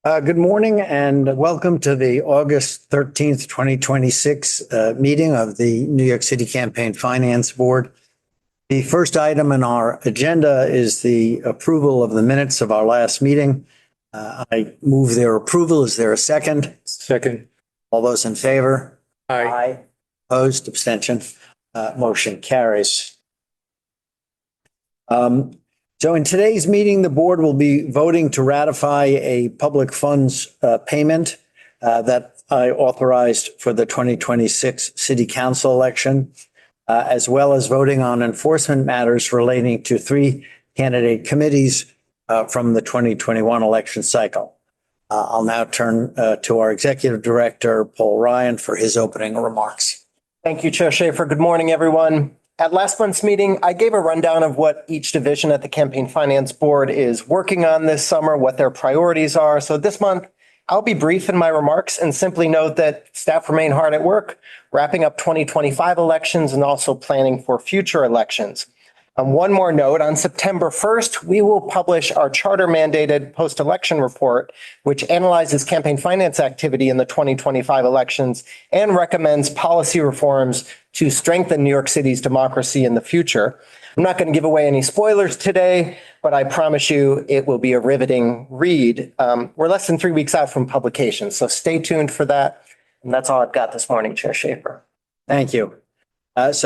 Good morning and welcome to the August 13th, 2026 meeting of the New York City Campaign Finance Board. The first item on our agenda is the approval of the minutes of our last meeting. I move their approval. Is there a second? Second. All those in favor? Aye. Opposed? Abstention? Motion carries. So in today's meeting, the board will be voting to ratify a public funds payment that I authorized for the 2026 City Council election, as well as voting on enforcement matters relating to 3 candidate committees from the 2021 election cycle. I'll now turn to our Executive Director, Paul Ryan, for his opening remarks. Thank you, Chair Schaefer. Good morning, everyone. At last month's meeting, I gave a rundown of what each division at the Campaign Finance Board is working on this summer, what their priorities are. So this month, I'll be brief in my remarks and simply note that staff remain hard at work, wrapping up 2025 elections and also planning for future elections. One more note, on September 1st, we will publish our charter-mandated post-election report, which analyzes campaign finance activity in the 2025 elections and recommends policy reforms to strengthen New York City's democracy in the future. I'm not going to give away any spoilers today, but I promise you it will be a riveting read. We're less than 3 weeks out from publication, so stay tuned for that. And that's all I've got this morning, Chair Schaefer. Thank you. As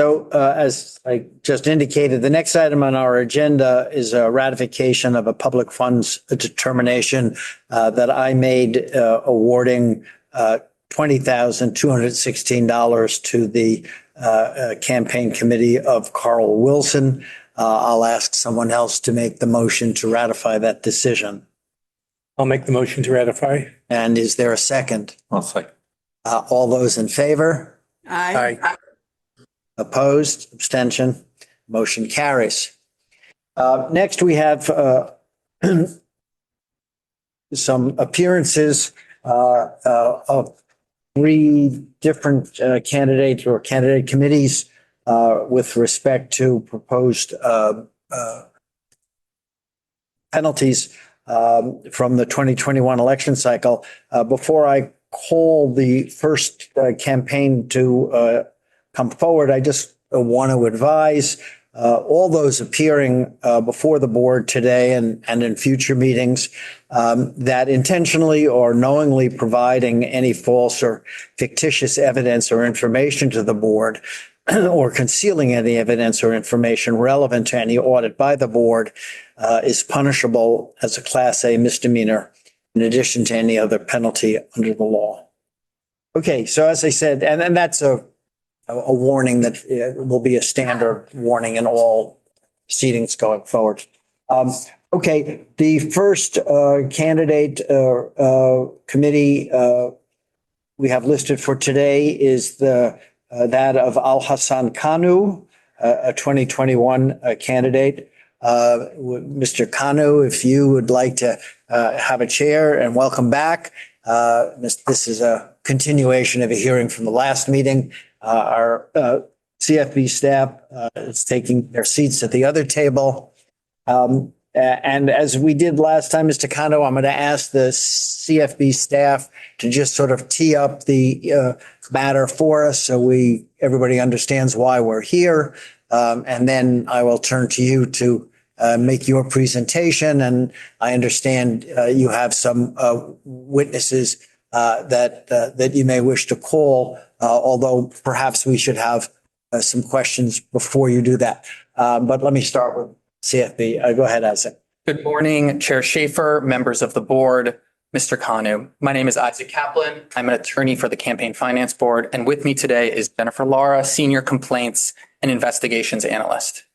I just indicated, the next item on our agenda is a ratification of a public funds determination that I made awarding $20,216 to the campaign committee of Carl Wilson. I'll ask someone else to make the motion to ratify that decision. I'll make the motion to ratify. And is there a second? I'll second. All those in favor? Aye. Opposed? Abstention? Motion carries. Next, we have some appearances of 3 different candidates or candidate committees with respect to proposed penalties from the 2021 election cycle. Before I call the first campaign to come forward, I just want to advise all those appearing before the board today and in future meetings that intentionally or knowingly providing any false or fictitious evidence or information to the board or concealing any evidence or information relevant to any audit by the board is punishable as a Class A misdemeanor in addition to any other penalty under the law. Okay, so as I said, and that's a warning that will be a standard warning in all proceedings going forward. Okay, the first candidate committee we have listed for today is that of Al Hassan Kanu, a 2021 candidate. Mr. Kanu, if you would like to have a chair, and welcome back. This is a continuation of a hearing from the last meeting. Our CFB staff is taking their seats at the other table. And as we did last time, Mr. Kano, I'm going to ask the CFB staff to just sort of tee up the matter for us so everybody understands why we're here. And then I will turn to you to make your presentation. And I understand you have some witnesses that you may wish to call, although perhaps we should have some questions before you do that. But let me start with CFB. Go ahead, Isaac. Good morning, Chair Schaefer, members of the board, Mr. Kanu. My name is Isaac Kaplan. I'm an attorney for the Campaign Finance Board, and with me today is Jennifer Lara, Senior Complaints and Investigations Analyst.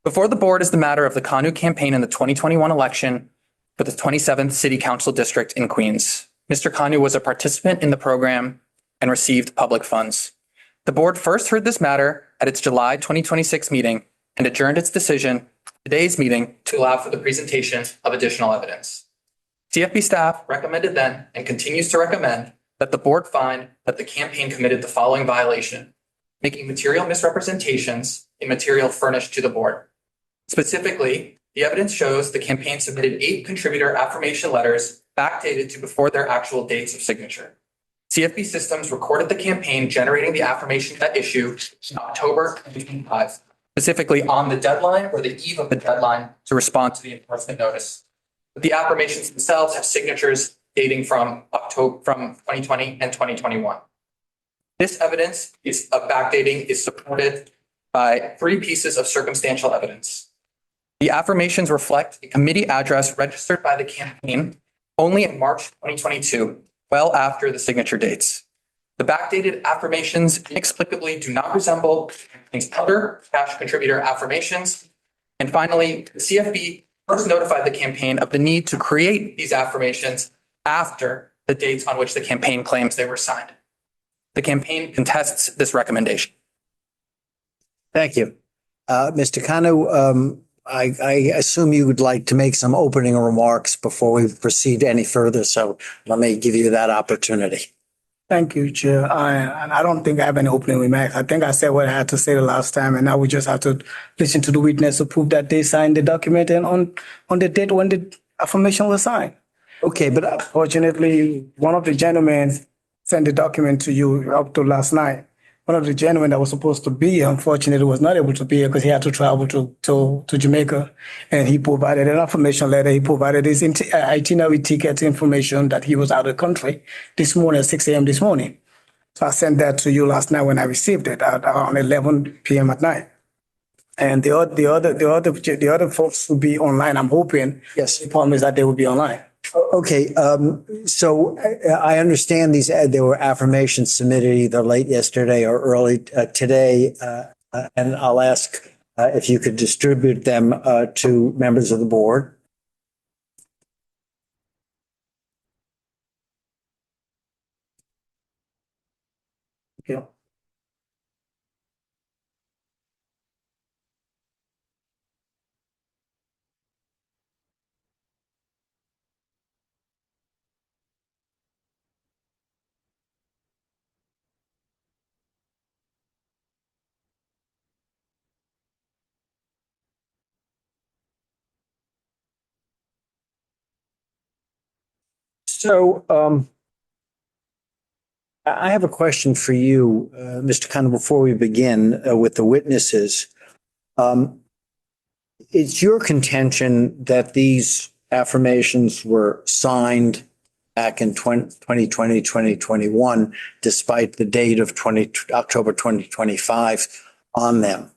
Before the board is the matter of the Kanu campaign in the 2021 election for the 27th City Council District in Queens. Mr. Kanu was a participant in the program and received public funds. The board first heard this matter at its July 2026 meeting and adjourned its decision today's meeting to allow for the presentation of additional evidence. CFB staff recommended then and continues to recommend that the board find that the campaign committed the following violation: making material misrepresentations in material furnished to the board. Specifically, The evidence shows the campaign submitted 8 contributor affirmation letters backdated to before their actual dates of signature. CFB Systems recorded the campaign generating the affirmation at issue in October 2025, specifically on the deadline or the eve of the deadline to respond to the enforcement notice. But the affirmations themselves have signatures dating from 2020 and 2021. This evidence of backdating is supported by 3 pieces of circumstantial evidence. The affirmations reflect a committee address registered by the campaign only in March 2022, well after the signature dates. The backdated affirmations inexplicably do not resemble the other cash contributor affirmations. And finally, the CFB first notified the campaign of the need to create these affirmations after the dates on which the campaign claims they were signed. The campaign contests this recommendation. Thank you. Mr. Kanu, I assume you would like to make some opening remarks before we proceed any further, so let me give you that opportunity. Thank you, Chair. I don't think I have any opening remarks. I think I said what I had to say the last time, and now we just have to listen to the witness to prove that they signed the document and on the date when the affirmation was signed. Okay, but Fortunately, one of the gentlemen sent the document to you up to last night. One of the gentlemen that was supposed to be here, unfortunately, was not able to be here because he had to travel to Jamaica, and he provided an affirmation letter. He provided his itinerary ticket information that he was out of the country this morning at 6 a.m. this morning. So I sent that to you last night when I received it at around 11 p.m. at night. And the other folks will be online. I'm hoping. Yes. The problem is that they will be online. okay, so I understand there were affirmations submitted either late yesterday or early today, and I'll ask if you could distribute them to members of the board. Yeah. So I have a question for you, Mr. Khan, before we begin with the witnesses. It's your contention that these affirmations were signed back in 2020, 2021, despite the date of October 2025 on them.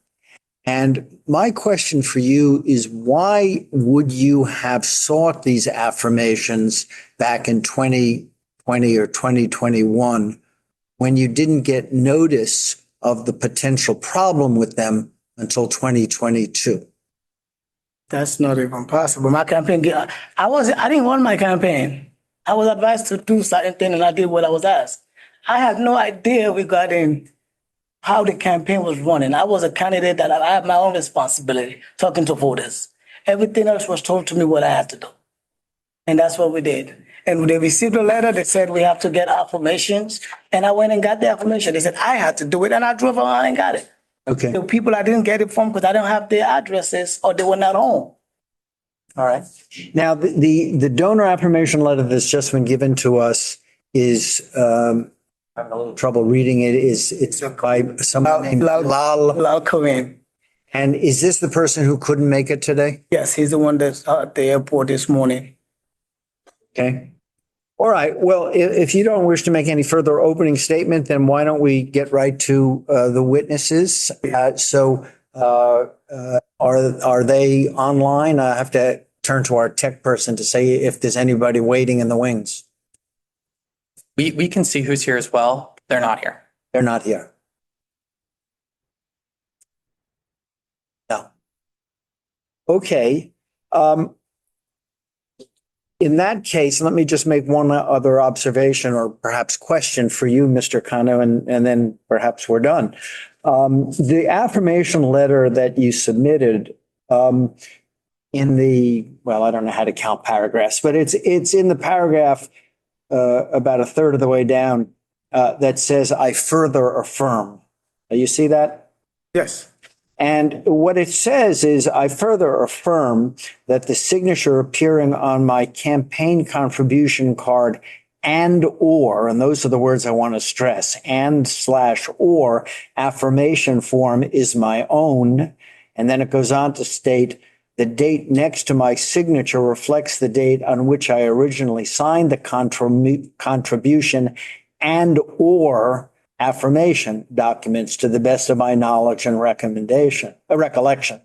And my question for you is, why would you have sought these affirmations back in 2020 or 2021 when you didn't get notice of the potential problem with them until 2022? That's not even possible. My campaign, I didn't want my campaign. I was advised to do certain things and I did what I was asked. I had no idea regarding how the campaign was running. I was a candidate that I had my own responsibility talking to voters. Everything else was told to me what I had to do. And that's what we did. And when they received a letter, they said we have to get affirmations. And I went and got the affirmation. They said I had to do it, and I drove around and got it. Okay. The people I didn't get it from because I didn't have their addresses or they were not home. All right. Now, the donor affirmation letter that's just been given to us is, I'm having a little trouble reading it, it's by someone named Lal Kareem. And is this the person who couldn't make it today? Yes, he's the one that's at the airport this morning. Okay. All right. Well, if you don't wish to make any further opening statement, then why don't we get right to the witnesses? Are they online? I have to turn to our tech person to say if there's anybody waiting in the wings. We can see who's here as well. They're not here. They're not here. No. Okay. In that case, let me just make one other observation or perhaps question for you, Mr. Kano, and then perhaps we're done. The affirmation letter that you submitted in the, well, I don't know how to count paragraphs, but it's in the paragraph about a third of the way down that says, "I further affirm." You see that? Yes. And what it says is, I further affirm that the signature appearing on my campaign contribution card and those are the words I want to stress, and/or affirmation form is my own. And then it goes on to state the date next to my signature reflects the date on which I originally signed the contribution and/or affirmation documents to the best of my knowledge and recollection.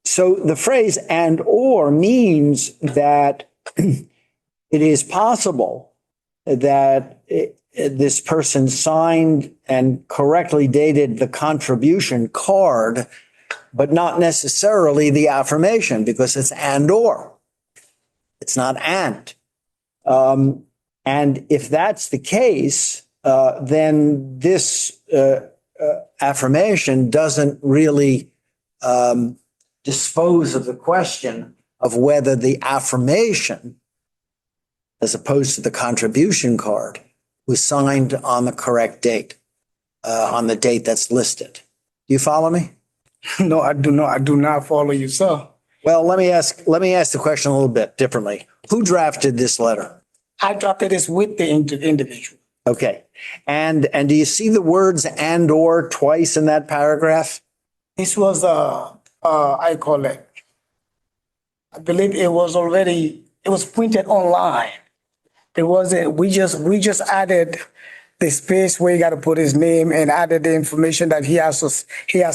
So the phrase and/or means that it is possible that this person signed and correctly dated the contribution card, but not necessarily the affirmation, because it's and/or. It's not and. And if that's the case, then this affirmation doesn't really dispose of the question of whether the affirmation, as opposed to the contribution card, was signed on the correct date, on the date that's listed. Do you follow me? No, I do not. I do not follow you, sir. Well, let me ask the question a little bit differently. Who drafted this letter? I drafted this with the individual. Okay. And do you see the words and/or twice in that paragraph? This was I call it. I believe it was printed online. It wasn't. We just added the space where you got to put his name and added the information that he has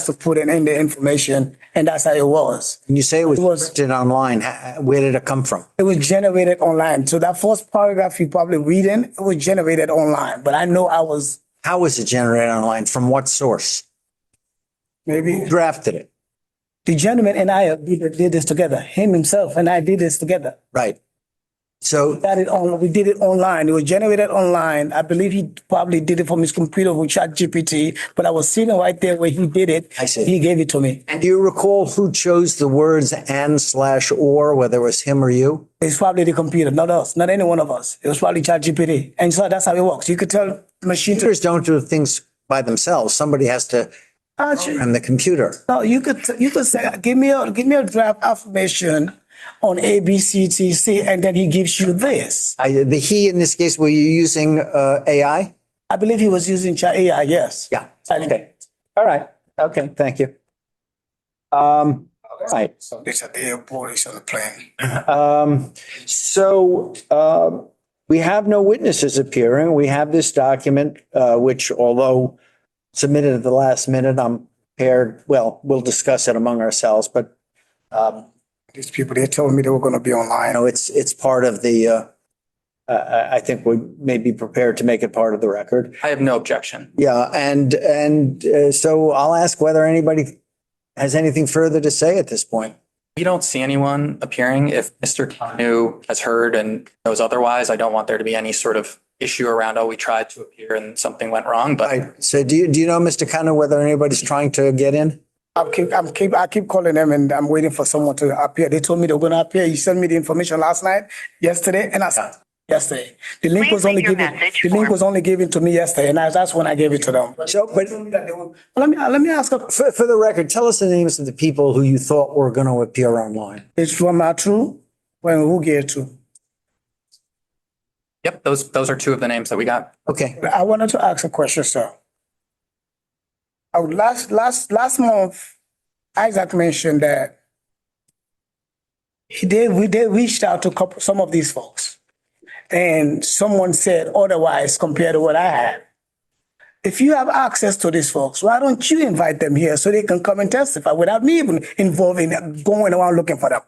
to put in the information, and that's how it was. And you say it was printed online. Where did it come from? It was generated online. So that first paragraph you probably reading, it was generated online. But I know How was it generated online? From what source? maybe Who drafted it? the gentleman and I did this together. Him himself and I did this together. Right. So We did it online. It was generated online. I believe he probably did it from his computer with ChatGPT, but I was sitting right there where he did it. I see. He gave it to me. and do you recall who chose the words and/or, whether it was him or you? It's probably the computer, not us, not any one of us. It was probably ChatGPT. And so that's how it works. You could tell the machine to. Computers don't do things by themselves. Somebody has to program the computer. No, you could say, give me a draft affirmation on A, B, C, T, C, and then he gives you this. The he in this case, were you using AI? I believe he was using Chat AI, yes. Yeah. Okay. All right. Okay. Thank you. Right. So it's at the airport, it's on the plane. We have no witnesses appearing. We have this document, which although submitted at the last minute, I'm prepared, we'll discuss it among ourselves, but These people, they told me they were going to be online. it's part of the, I think we may be prepared to make it part of the record. I have no objection. Yeah, so I'll ask whether anybody has anything further to say at this point. We don't see anyone appearing. If Mr. Kanu has heard and knows otherwise, I don't want there to be any sort of issue around, we tried to appear and something went wrong, but Right. So do you know, Mr. Kanu, whether anybody's trying to get in? I keep calling them and I'm waiting for someone to appear. They told me they were going to appear. You sent me the information yesterday, and yesterday. The link was only given to me yesterday, and that's when I gave it to them. So, but Let me ask. for the record, tell us the names of the people who you thought were going to appear online. It's from Matru, when who gave to. yep, those are two of the names that we got. Okay. I wanted to ask a question, sir. Last month, Isaac mentioned that we did reached out to some of these folks, and someone said otherwise compared to what I had. If you have access to these folks, why don't you invite them here so they can come and testify without me even involved in going around looking for them?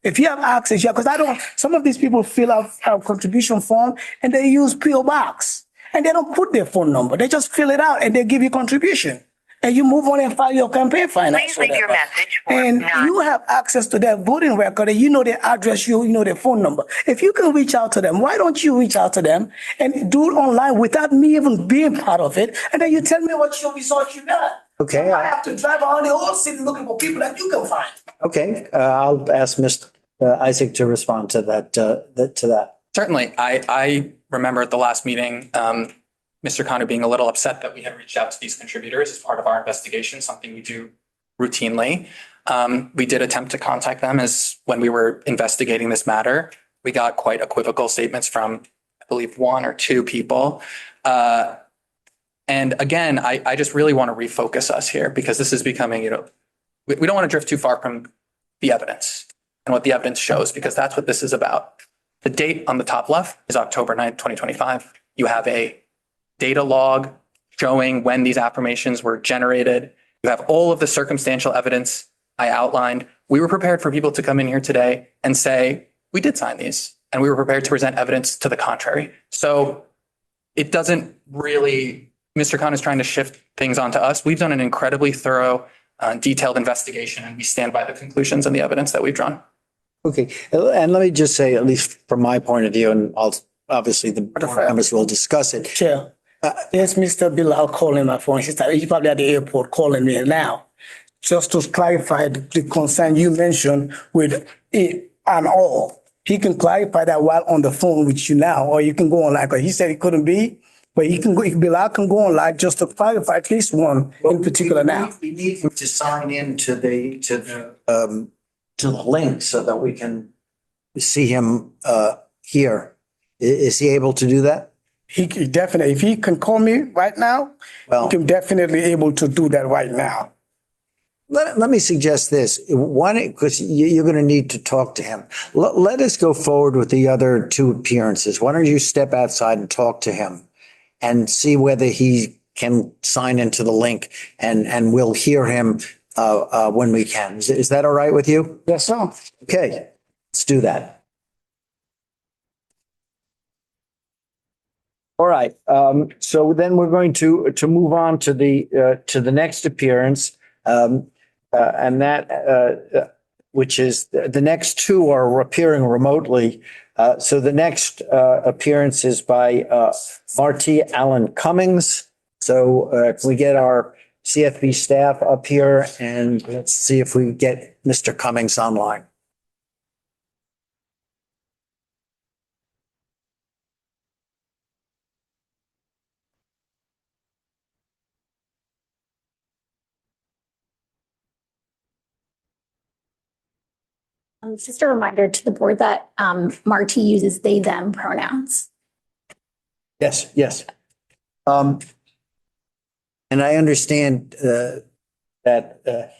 If you have access, yeah, because some of these people fill out a contribution form and they use PO Box and they don't put their phone number. They just fill it out and they give you contribution. And you move on and file your campaign finance. Please leave your message for And you have access to their voting record and you know their address, you know their phone number. If you can reach out to them, why don't you reach out to them and do it online without me even being part of it? And then you tell me what your results you got. Okay. I have to drive around the whole city looking for people that you can find. Okay. I'll ask Mr. Isaac to respond to that. Certainly, I remember at the last meeting, Mr. Kanu being a little upset that we had reached out to these contributors as part of our investigation, something we do routinely. We did attempt to contact them as when we were investigating this matter. We got quite equivocal statements from, I believe, one or two people. And again, I just really want to refocus us here because this is becoming, we don't want to drift too far from the evidence and what the evidence shows, because that's what this is about. The date on the top left is October 9th, 2025. You have a data log showing when these affirmations were generated. You have all of the circumstantial evidence I outlined. We were prepared for people to come in here today and say, we did sign these, and we were prepared to present evidence to the contrary. So it doesn't really, Mr. Khan is trying to shift things onto us. We've done an incredibly thorough, detailed investigation, and we stand by the conclusions and the evidence that we've drawn. Okay, and let me just say, at least from my point of view, and obviously the board members will discuss it. Chair, there's Mr. Bilal calling my phone. He's probably at the airport calling me now. Just to clarify the concern you mentioned with it and all. He can clarify that while on the phone with you now, or you can go online, because he said it couldn't be, but he can go, Bilal can go online just to clarify at least one in particular now. We need him to sign in to the link so that we can see him here. Is he able to do that? He definitely, if he can call me right now, he can definitely able to do that right now. Let me suggest this. One, because you're going to need to talk to him. Let us go forward with the other two appearances. Why don't you step outside and talk to him and see whether he can sign into the link, and we'll hear him when we can. Is that all right with you? Yes, sir. Okay, let's do that. All right. So then we're going to move on to the next appearance. And that, which is the next two are appearing remotely. So the next appearance is by Marty Allen Cummings. So can we get our CFB staff up here, and let's see if we get Mr. Cummings online. Just a reminder to the board that Marty uses they, them pronouns. Yes, yes. And I understand that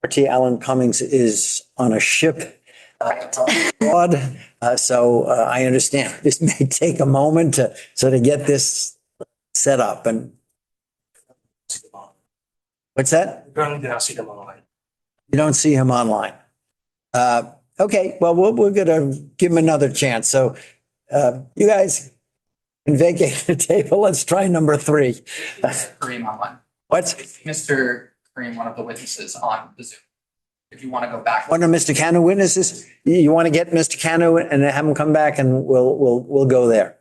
Marty Allen Cummings is on a ship abroad. So I understand this may take a moment to get this set up. And what's that? Currently, do not see them online. You don't see him online. Okay, well, we're going to give him another chance. So you guys can vacate the table. Let's try number 3. Kareem online. What's Mr. Kareem, one of the witnesses on the Zoom. If you want to go back. one of Mr. Cano witnesses? You want to get Mr. Cano and have him come back, and we'll go there.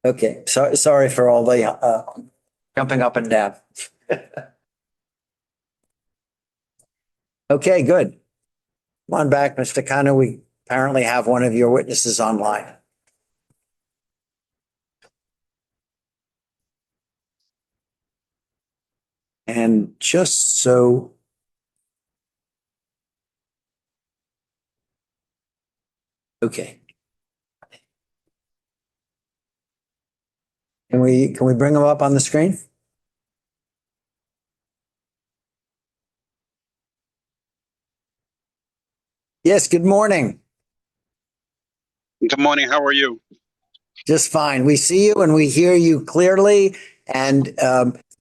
Okay, sorry for all the jumping up and down. Okay, good. Come on back, Mr. Cano. We apparently have one of your witnesses online. And just so okay. Can we bring him up on the screen? Yes, good morning. Good morning. How are you? Just fine. We see you and we hear you clearly. And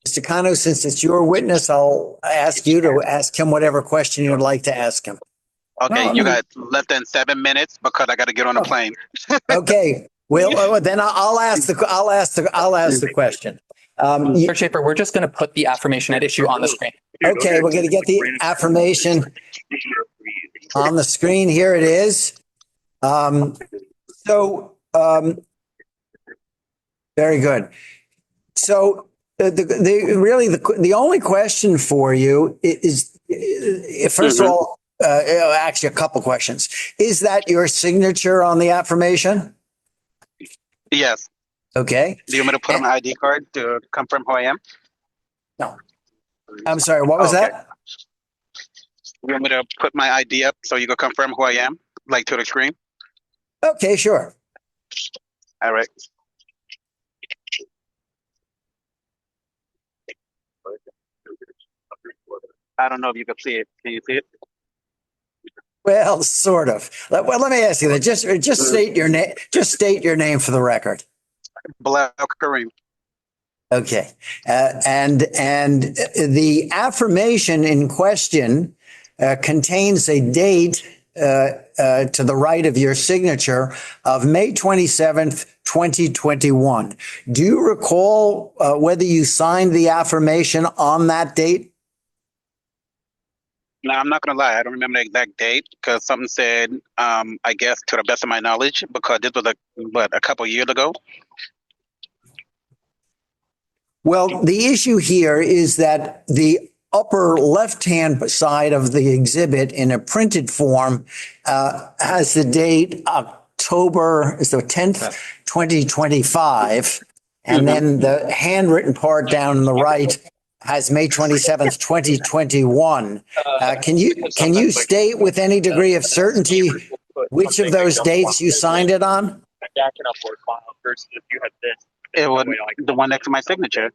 Mr. Cano, since it's your witness, I'll ask you to ask him whatever question you'd like to ask him. Okay, you got less than 7 minutes because I got to get on a plane. Okay. Well, then I'll ask the question. Mr. Schaefer, we're just going to put the affirmation at issue on the screen. Okay, we're going to get the affirmation on the screen. Here it is. Very good. So the only question for you is, first of all, actually a couple questions. Is that your signature on the affirmation? Yes. Okay. Do you want me to put on my ID card to confirm who I am? I'm sorry, what was Okay. that? You want me to put my ID up so you can confirm who I am, like to the screen? Okay, sure. All right. I don't know if you can see it. Can you see it? Well, sort of. Well, let me ask you that. Just state your name. Just state your name for the record. Bilal Kareem. Okay. And the affirmation in question contains a date to the right of your signature of May 27th, 2021. Do you recall whether you signed the affirmation on that date? No, I'm not gonna lie. I don't remember the exact date because something said, I guess to the best of my knowledge, because this was a couple years ago. Well, the issue here is that the upper left-hand side of the exhibit in a printed form has the date October is the 10th, 2025. And then the handwritten part down on the right has May 27th, 2021. Can you state with any degree of certainty which of those dates you signed it on? It was the one next to my signature.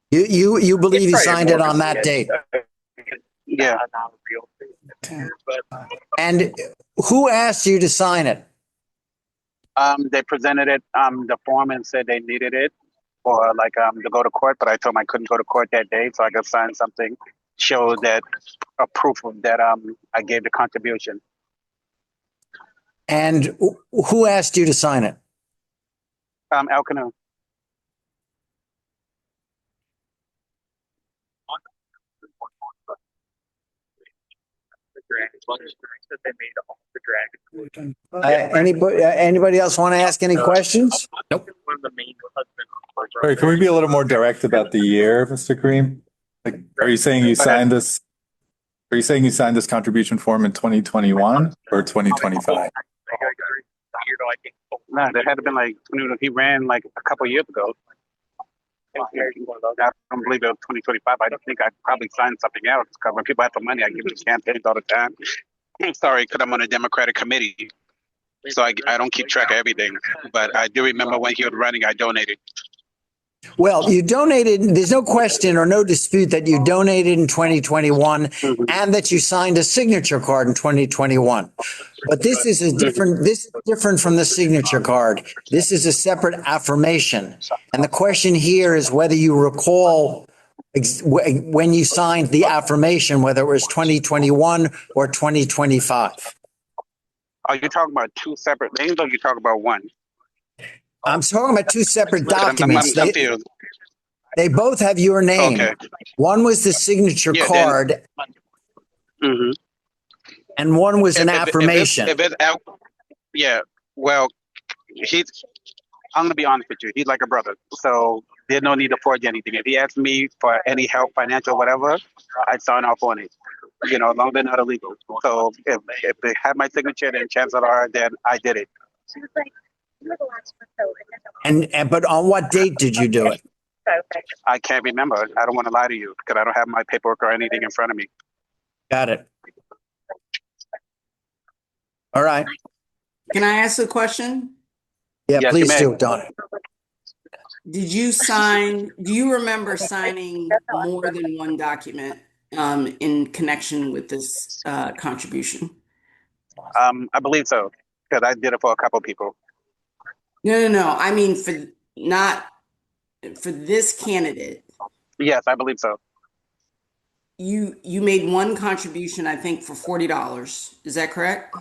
You believe you signed it on that date? Yeah. And who asked you to sign it? They presented it, the form and said they needed it or like to go to court, but I told them I couldn't go to court that day, so I could sign something, show that a proof of that I gave the contribution. And who asked you to sign it? El Canoe. Anybody else want to ask any questions? Nope. Sorry, can we be a little more direct about the year, Mr. Kareem? Like, are you saying you signed this? Are you saying you signed this contribution form in 2021 or 2025? No, there had to been like he ran like a couple years ago. I don't believe it was 2025. I don't think I probably signed something else because when people have the money, I give them campaigns all the time. I'm sorry, because I'm on a Democratic committee, so I don't keep track of everything. But I do remember when he was running, I donated. Well, you donated. There's no question or no dispute that you donated in 2021 and that you signed a signature card in 2021. But this is different from the signature card. This is a separate affirmation. And the question here is whether you recall when you signed the affirmation, whether it was 2021 or 2025. Are you talking about two separate things or are you talking about one? I'm talking about two separate documents. I'm confused. They both have your name. Okay. One was the signature card, and one was an affirmation. Yeah, well, I'm going to be honest with you. He's like a brother. So there's no need to forge anything. If he asks me for any help, financial, whatever, I'd sign off on it. You know, as long as they're not illegal. So if they have my signature, then chances are that I did it. And but on what date did you do it? I can't remember. I don't want to lie to you because I don't have my paperwork or anything in front of me. Got it. All right. Can I ask a question? Yeah, Yes, please you may. do, Donna. Do you remember signing more than one document in connection with this contribution? I believe so because I did it for a couple of people. No. I mean, for this candidate. Yes, I believe so. You made one contribution, I think, for $40. Is that correct?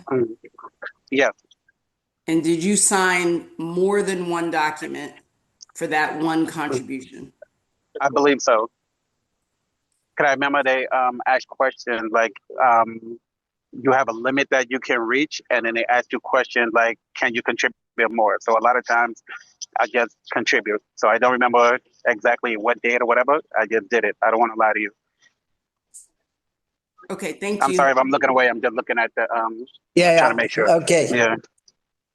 Yes. And did you sign more than one document for that one contribution? I believe so. Because I remember they asked questions like, you have a limit that you can reach, and then they ask you questions like, can you contribute more? So a lot of times I just contribute. So I don't remember exactly what date or whatever. I just did it. I don't want to lie to you. Okay, thank you. I'm sorry if I'm looking away. I'm just looking at the Yeah. trying to make sure. Okay. Yeah.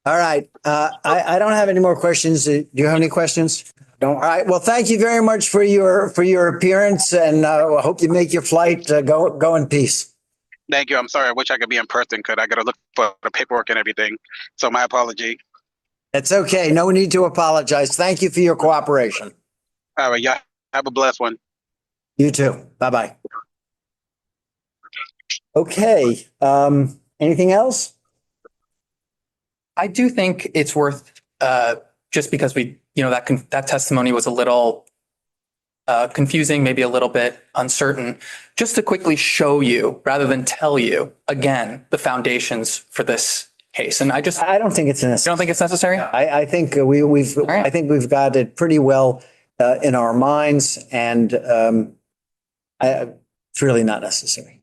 All right. I don't have any more questions. Do you have any questions? Don't. All right. Well, thank you very much for your appearance, and I hope you make your flight. Go in peace. Thank you. I'm sorry. I wish I could be in person because I got to look for the paperwork and everything. So my apology. It's okay. No need to apologize. Thank you for your cooperation. All right. Yeah. Have a blessed one. You too. Bye-bye. Okay. Anything else? I do think it's worth, just because that testimony was a little confusing, maybe a little bit uncertain, just to quickly show you rather than tell you again the foundations for this case. And I don't think it's necessary. You don't think it's necessary? I think we've got it pretty well in our minds, and it's really not necessary.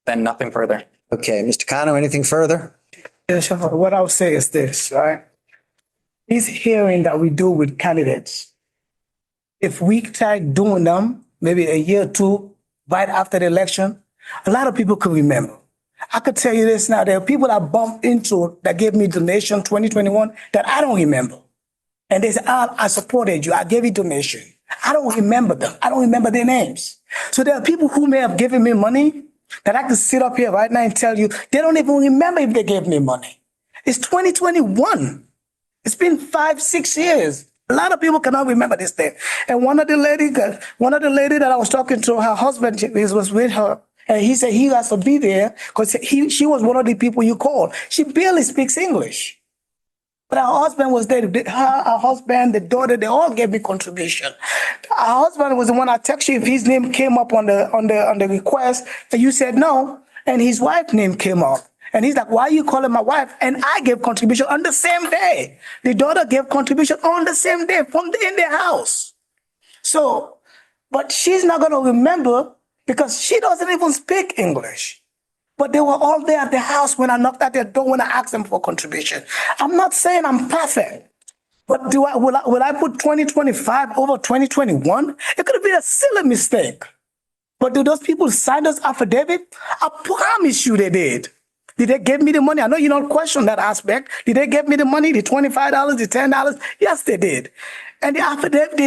Then nothing further. Okay, Mr. Kano, anything further? Yeah, sure. What I'll say is this, right? This hearing that we do with candidates, if we try doing them maybe a year or two right after the election, a lot of people could remember. I could tell you this now, there are people I bumped into that gave me donation 2021 that I don't remember. And they said, I supported you, I gave you donation. I don't remember them. I don't remember their names. So there are people who may have given me money that I could sit up here right now and tell you, they don't even remember if they gave me money. It's 2021. It's been 5-6 years. A lot of people cannot remember this thing. And one of the lady that I was talking to, her husband was with her. And he said he has to be there because she was one of the people you called. She barely speaks English. But her husband was there. Her husband, the daughter, they all gave me contribution. Her husband was the one I texted you if his name came up on the request, and you said no, and his wife's name came up. And he's like, why are you calling my wife? And I gave contribution on the same day. The daughter gave contribution on the same day in their house. So, but she's not going to remember because she doesn't even speak English. But they were all there at the house when I knocked at their door when I asked them for contribution. I'm not saying I'm perfect, but will I put 2025 over 2021? It could have been a silly mistake. But do those people sign those affidavit? I promise you they did. Did they give me the money? I know you don't question that aspect. Did they give me the money, the $25, the $10? Yes, they did. And the affidavit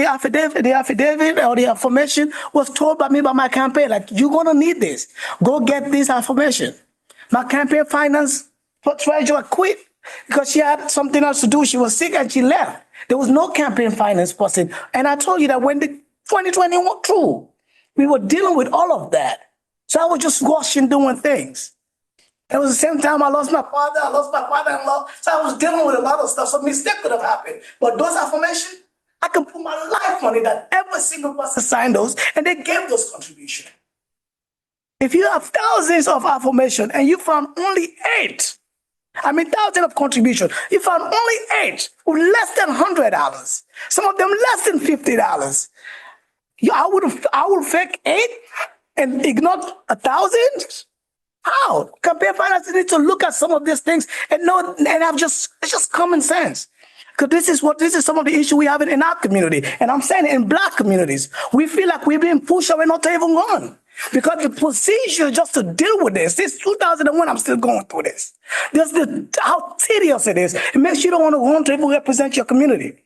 or the affirmation was told by me by my campaign, like, you're going to need this. Go get this affirmation. My campaign finance treasurer quit because she had something else to do. She was sick and she left. There was no campaign finance person. And I told you that when the 2020 went through, we were dealing with all of that. So I was just rushing doing things. It was the same time I lost my father, I lost my father-in-law. So I was dealing with a lot of stuff. So mistake could have happened. But those affirmations, I can put my life on it that every single person signed those and they gave those contributions. If you have thousands of affirmations and you found only 8, thousands of contributions, you found only 8 with less than $100, some of them less than $50. I would fake 8 and ignore 1,000? How? Campaign finance need to look at some of these things and know, and it's just common sense. Because this is some of the issue we have in our community. And I'm saying in Black communities, we feel like we're being pushed away not to even run. Because the procedure just to deal with this, since 2001, I'm still going through this. How tedious it is. It makes you don't want to run to even represent your community.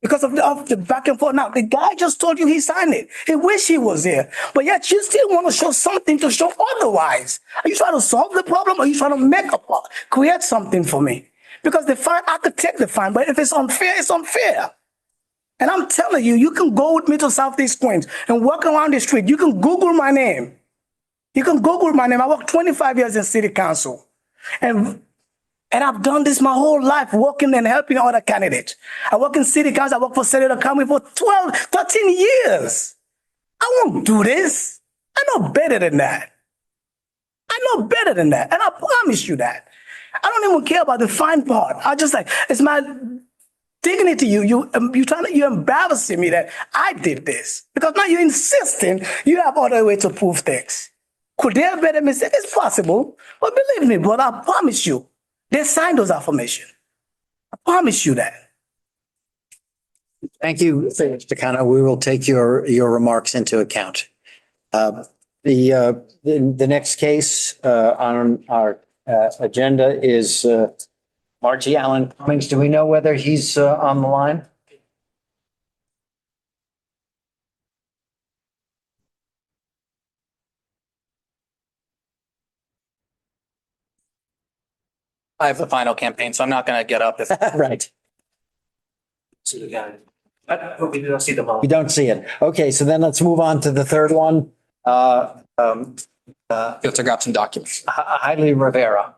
Because of the back and forth. Now, the guy just told you he signed it. He wish he was there. But yet you still want to show something to show otherwise. Are you trying to solve the problem or are you trying to create something for me? Because the fine, I could take the fine, but if it's unfair, it's unfair. And I'm telling you, you can go with me to Southeast Queens and walk around the street. You can Google my name. I worked 25 years in city council. And I've done this my whole life, working and helping other candidates. I work in city council. I work for Senator County for 12, 13 years. I won't do this. I know better than that. And I promise you that. I don't even care about the fine part. I just it's my dignity. You're embarrassing me that I did this. Because now you're insisting you have other way to prove things. Could there have been a mistake? It's possible. But believe me, brother, I promise you, they signed those affirmations. I promise you that. Thank you, Mr. Kano. We will take your remarks into account. The next case on our agenda is Margie Allen Cummings. Do we know whether he's on the line? I have the final campaign, so I'm not going to get up if Right. We don't see them all. We don't see it. Okay, so then let's move on to the third one. Filter got some documents. Hailey Rivera.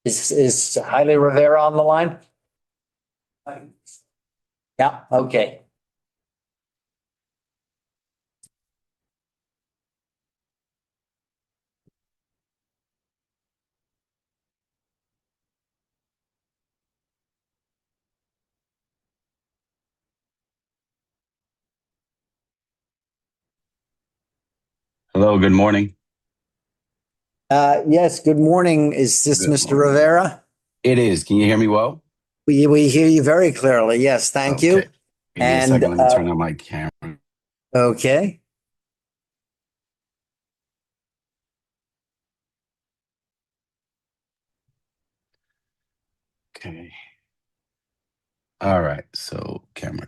Is Hailey Rivera on the line? Yeah, okay. Hello, good morning. Yes, good morning. Is this Good Mr. morning. Rivera? It is. Can you hear me well? We hear you very clearly. Yes, thank you. Okay. Give me a And, second. Let me turn on my camera. Okay. Okay. All right. So camera.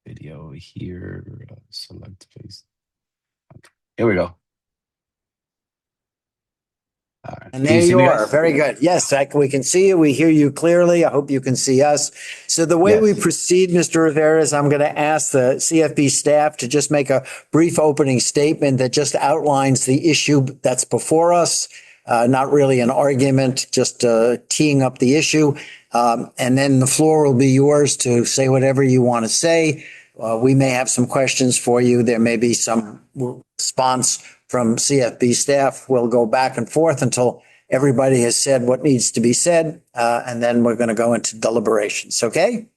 Video here. Select face. Okay. Here we go. All right. And Can there see you me, are. guys? Very good. Yes, we can see you. We hear you clearly. I hope you can see us. So the way we Yes. proceed, Mr. Rivera, is I'm going to ask the CFB staff to just make a brief opening statement that just outlines the issue that's before us. Not really an argument, just teeing up the issue. And then the floor will be yours to say whatever you want to say. We may have some questions for you. There may be some response from CFB staff. We'll go back and forth until everybody has said what needs to be said. And then we're going to go into deliberations. Okay?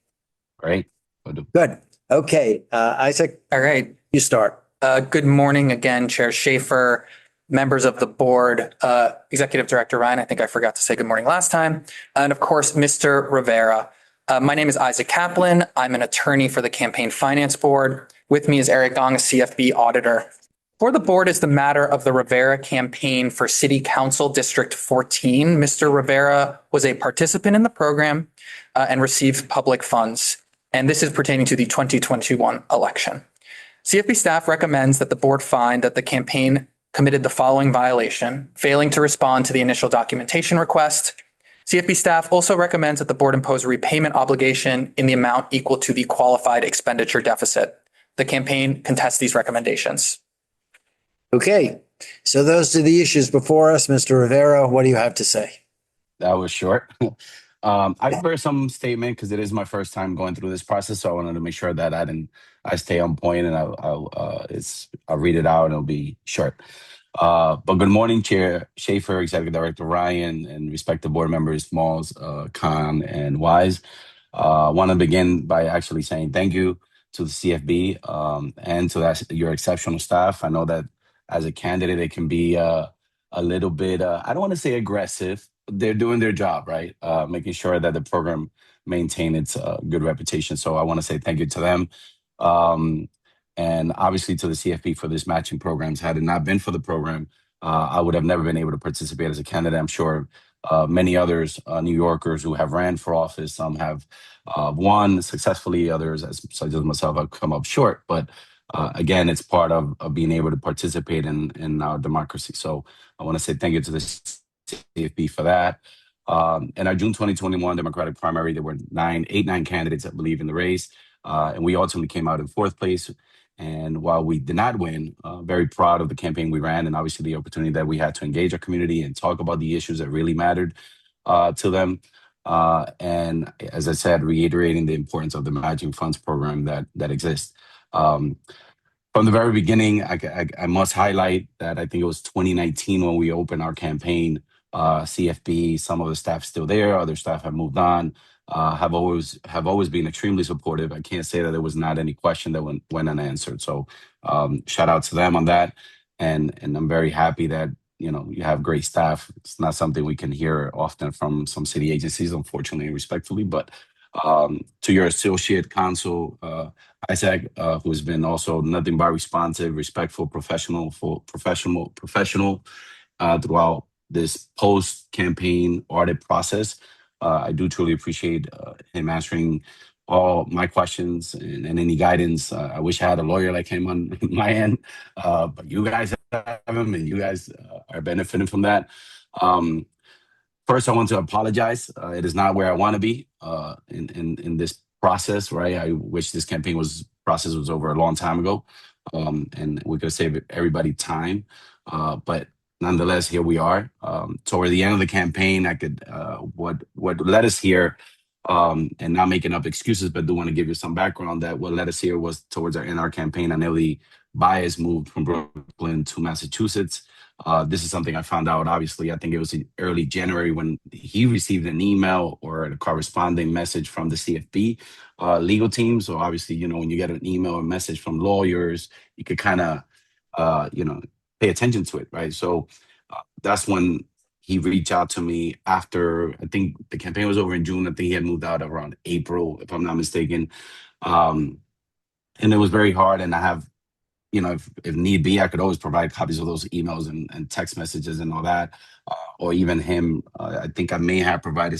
Great. Will do. Good. Okay. Isaac, All right. you start. Good morning again, Chair Schaefer, members of the board, Executive Director Ryan. I think I forgot to say good morning last time. And of course, Mr. Rivera. My name is Isaac Kaplan. I'm an attorney for the Campaign Finance Board. With me is Eric Gong, a CFB auditor. For the board is the matter of the Rivera campaign for City Council District 14. Mr. Rivera was a participant in the program and received public funds. And this is pertaining to the 2021 election. CFB staff recommends that the board find that the campaign committed the following violation: failing to respond to the initial documentation request. CFB staff also recommends that the board impose a repayment obligation in the amount equal to the qualified expenditure deficit. The campaign contests these recommendations. Okay. So those are the issues before us. Mr. Rivera, what do you have to say? That was short. I prepare some statement because it is my first time going through this process, so I wanted to make sure that I stay on point, and I'll read it out and it'll be short. But good morning, Chair Schaefer, Executive Director Ryan, and respective board members Smalls, Khan, and Wise. Want to begin by actually saying thank you to the CFB and to your exceptional staff. I know that as a candidate, it can be a little bit, I don't want to say aggressive. They're doing their job, right? Making sure that the program maintain its good reputation. So I want to say thank you to them. And obviously to the CFP for this matching programs. Had it not been for the program, I would have never been able to participate as a candidate. I'm sure many others, New Yorkers who have ran for office, some have won successfully, others, such as myself, have come up short. But again, it's part of being able to participate in our democracy. So I want to say thank you to the CFP for that. In our June 2021 Democratic primary, there were nine candidates, I believe, in the race. And we ultimately came out in fourth place. And while we did not win, very proud of the campaign we ran and obviously the opportunity that we had to engage our community and talk about the issues that really mattered to them. And as I said, reiterating the importance of the matching funds program that exists. From the very beginning, I must highlight that I think it was 2019 when we opened our campaign. CFB, some of the staff still there, other staff have moved on. Have always been extremely supportive. I can't say that there was not any question that went unanswered. So shout out to them on that. And I'm very happy that you have great staff. It's not something we can hear often from some city agencies, unfortunately and respectfully. But to your associate counsel, Isaac, who's been also nothing but responsive, respectful, professional throughout this post-campaign audit process. I do truly appreciate him answering all my questions and any guidance. I wish I had a lawyer like him on my end, but you guys have him, and you guys are benefiting from that. First, I want to apologize. It is not where I want to be in this process, right? I wish this process was over a long time ago, and we could save everybody time. But nonetheless, here we are. Toward the end of the campaign, I could what led us here, and not making up excuses, but do want to give you some background that what led us here was towards our NR campaign. Anneli Baez moved from Brooklyn to Massachusetts. This is something I found out, obviously, I think it was in early January when he received an email or a corresponding message from the CFB legal team. So obviously, you know, when you get an email or message from lawyers, you could kind of, pay attention to it, right? So that's when he reached out to me after, I think the campaign was over in June. I think he had moved out around April, if I'm not mistaken. And it was very hard. And I have, if need be, I could always provide copies of those emails and text messages and all that, or even him. I think I may have provided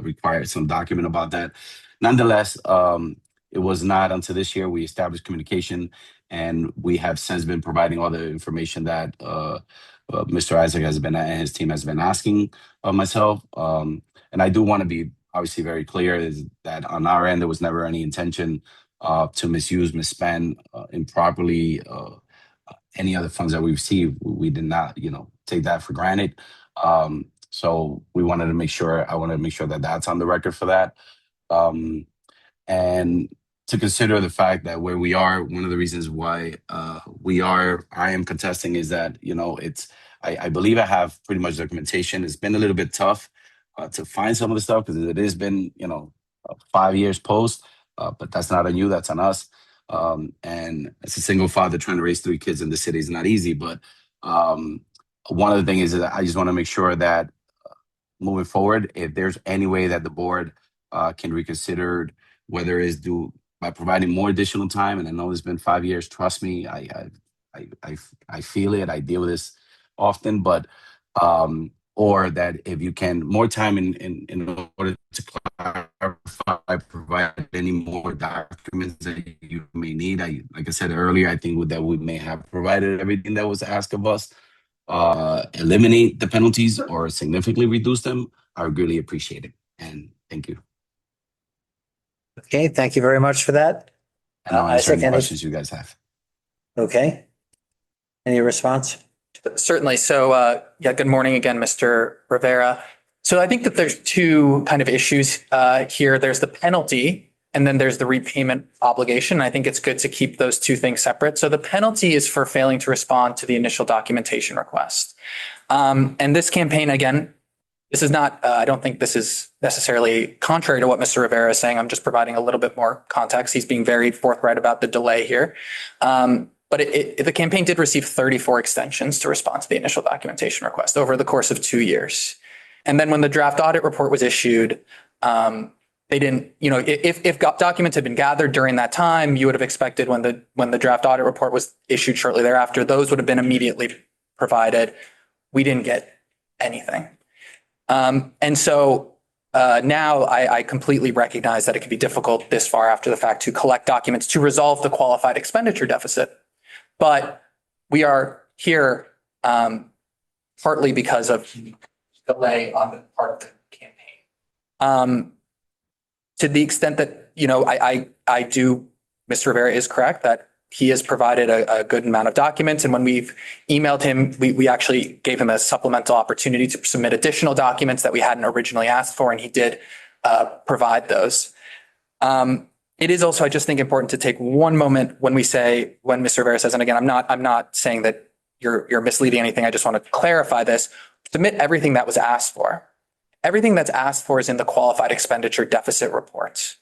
required some document about that. Nonetheless, it was not until this year we established communication, and we have since been providing all the information that Mr. Isaac and his team has been asking of myself. And I do want to be obviously very clear is that on our end, there was never any intention to misuse, misspend improperly any other funds that we received. We did not, take that for granted. So I wanted to make sure that that's on the record for that. And to consider the fact that where we are, one of the reasons why I am contesting is that, I believe I have pretty much documentation. It's been a little bit tough to find some of the stuff because it has been, 5 years post. But that's not on you, that's on us. And as a single father trying to raise 3 kids in the city is not easy. But one of the things is that I just want to make sure that moving forward, if there's any way that the board can reconsider whether it's by providing more additional time, and I know it's been 5 years, trust me, I feel it, I deal with this often, but or that if you can more time in order to clarify, provide any more documents that you may need. Like I said earlier, I think that we may have provided everything that was asked of us. Eliminate the penalties or significantly reduce them. I would really appreciate it. And thank you. Okay, thank you very much for that. And I'll answer Isaac, any questions you guys have. Okay. Any response? Certainly. So, good morning again, Mr. Rivera. So I think that there's two kind of issues here. There's the penalty, and then there's the repayment obligation. I think it's good to keep those two things separate. So the penalty is for failing to respond to the initial documentation request. And this campaign, again, this is not, I don't think this is necessarily contrary to what Mr. Rivera is saying. I'm just providing a little bit more context. He's being very forthright about the delay here. But the campaign did receive 34 extensions to respond to the initial documentation request over the course of 2 years. And then when the draft audit report was issued, they didn't, if documents had been gathered during that time, you would have expected when the draft audit report was issued shortly thereafter, those would have been immediately provided. We didn't get anything. And so now I completely recognize that it can be difficult this far after the fact to collect documents to resolve the qualified expenditure deficit. But we are here partly because of delay on the part of the campaign. To the extent that, I do, Mr. Rivera is correct that he has provided a good amount of documents. And when we've emailed him, we actually gave him a supplemental opportunity to submit additional documents that we hadn't originally asked for, and he did provide those. It is also, I just think, important to take one moment when Mr. Rivera says, and again, I'm not saying that you're misleading anything. I just want to clarify this. Submit everything that was asked for. Everything that's asked for is in the qualified expenditure deficit report.